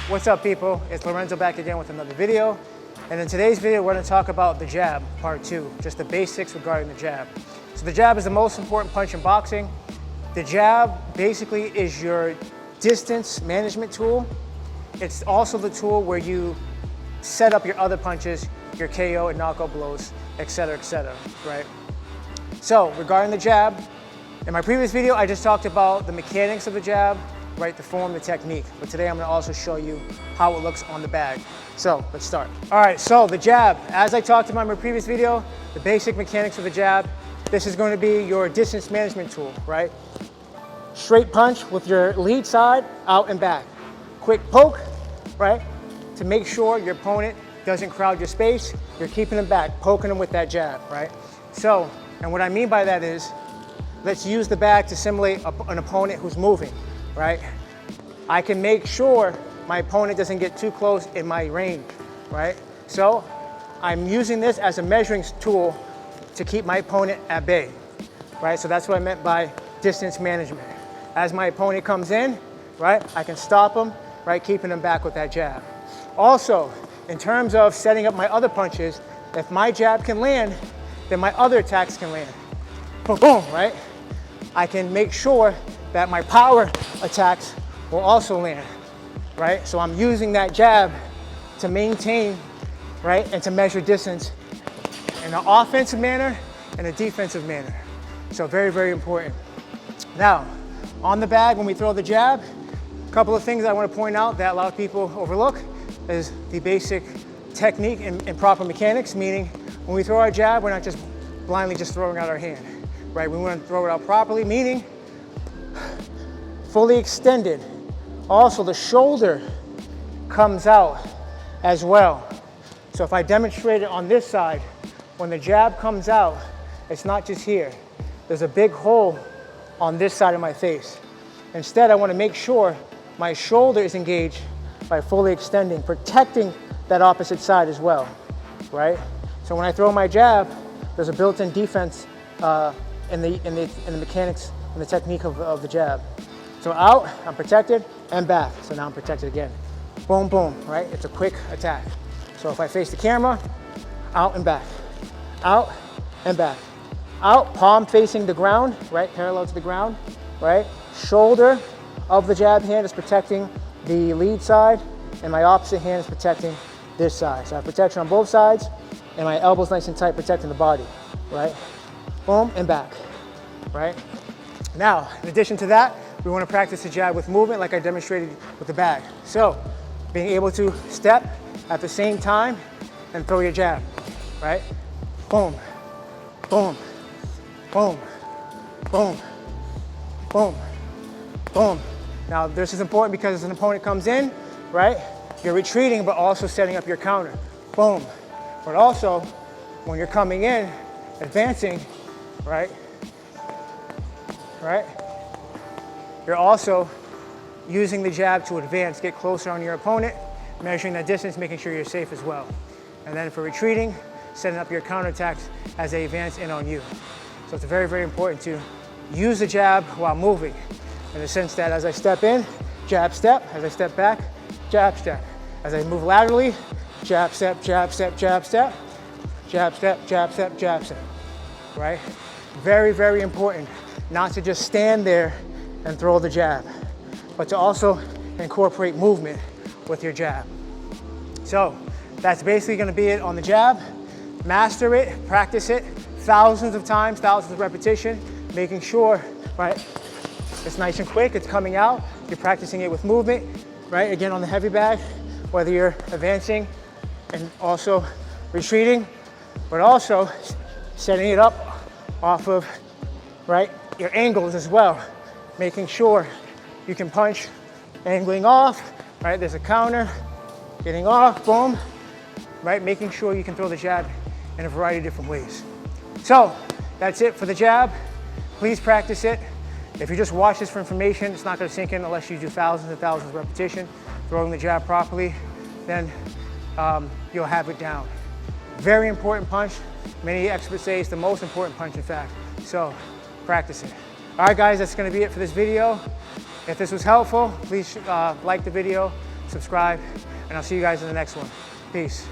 What's up, people? It's Lorenzo back again with another video. And in today's video, we're going to talk about the jab, part 2, just the basics regarding the jab. So the jab is the most important punch in boxing. The jab basically is your distance management tool. It's also the tool where you set up your other punches, your KO and knockout blows, etc., right? So regarding the jab, in my previous video, I just talked about the mechanics of the jab, right, the form, the technique. But today I'm going to also show you how it looks on the bag. So let's start. All right, so the jab, as I talked about in my previous video, the basic mechanics of the jab, this is going to be your distance management tool, right? Straight punch with your lead side out and back. Quick poke, right, to make sure your opponent doesn't crowd your space. You're keeping them back, poking them with that jab, right? So, and what I mean by that is, let's use the bag to simulate an opponent who's moving, right? I can make sure my opponent doesn't get too close in my range, right? So I'm using this as a measuring tool to keep my opponent at bay, right? So that's what I meant by distance management. As my opponent comes in, right, I can stop him, right, keeping him back with that jab. Also, in terms of setting up my other punches, if my jab can land, then my other attacks can land. Boom, boom, right? I can make sure that my power attacks will also land, right? So I'm using that jab to maintain, right, and to measure distance in an offensive manner and a defensive manner. So very, very important. Now, on the bag, when we throw the jab, a couple of things I want to point out that a lot of people overlook is the basic technique and proper mechanics, meaning when we throw our jab, we're not just blindly just throwing out our hand, right? We want to throw it out properly, meaning fully extended. Also, the shoulder comes out as well. So if I demonstrate it on this side, when the jab comes out, it's not just here. There's a big hole on this side of my face. Instead, I want to make sure my shoulder is engaged by fully extending, protecting that opposite side as well, right? So when I throw my jab, there's a built-in defense in the mechanics and the technique of the jab. So out, I'm protected, and back. So now I'm protected again. Boom, boom, right? It's a quick attack. So if I face the camera, out and back. Out and back. Out, palm facing the ground, right? Parallel to the ground, right? Shoulder of the jab hand is protecting the lead side, and my opposite hand is protecting this side. So I have protection on both sides, and my elbow's nice and tight, protecting the body, right? Boom, and back, right? Now, in addition to that, we want to practice the jab with movement like I demonstrated with the bag. So, being able to step at the same time and throw your jab, right? Boom, boom, boom, boom, boom, boom. Now, this is important because as an opponent comes in, right, you're retreating but also setting up your counter. Boom. But also, when you're coming in, advancing, right, you're also using the jab to advance, get closer on your opponent, measuring that distance, making sure you're safe as well. And then for retreating, setting up your counterattacks as they advance in on you. So it's very, very important to use the jab while moving, in the sense that as I step in, jab, step. As I step back, jab, step. As I move laterally, jab, step, jab, step, jab, step. Jab, step, jab, step, jab, step, right? Very, very important not to just stand there and throw the jab, but to also incorporate movement with your jab. So that's basically going to be it on the jab. Master it, practice it thousands of times, thousands of repetition, making sure, right, it's nice and quick, it's coming out. You're practicing it with movement, right? Again, on the heavy bag, whether you're advancing and also retreating, but also setting it up off of, right, your angles as well, making sure you can punch, angling off, right? There's a counter, getting off, boom, right? Making sure you can throw the jab in a variety of different ways. So that's it for the jab. Please practice it. If you just watch this for information, it's not going to sink in unless you do thousands and thousands of repetition, throwing the jab properly, then you'll have it down. Very important punch. Many experts say it's the most important punch, in fact. So practice it. All right, guys, that's going to be it for this video. If this was helpful, please like the video, subscribe, and I'll see you guys in the next one. Peace.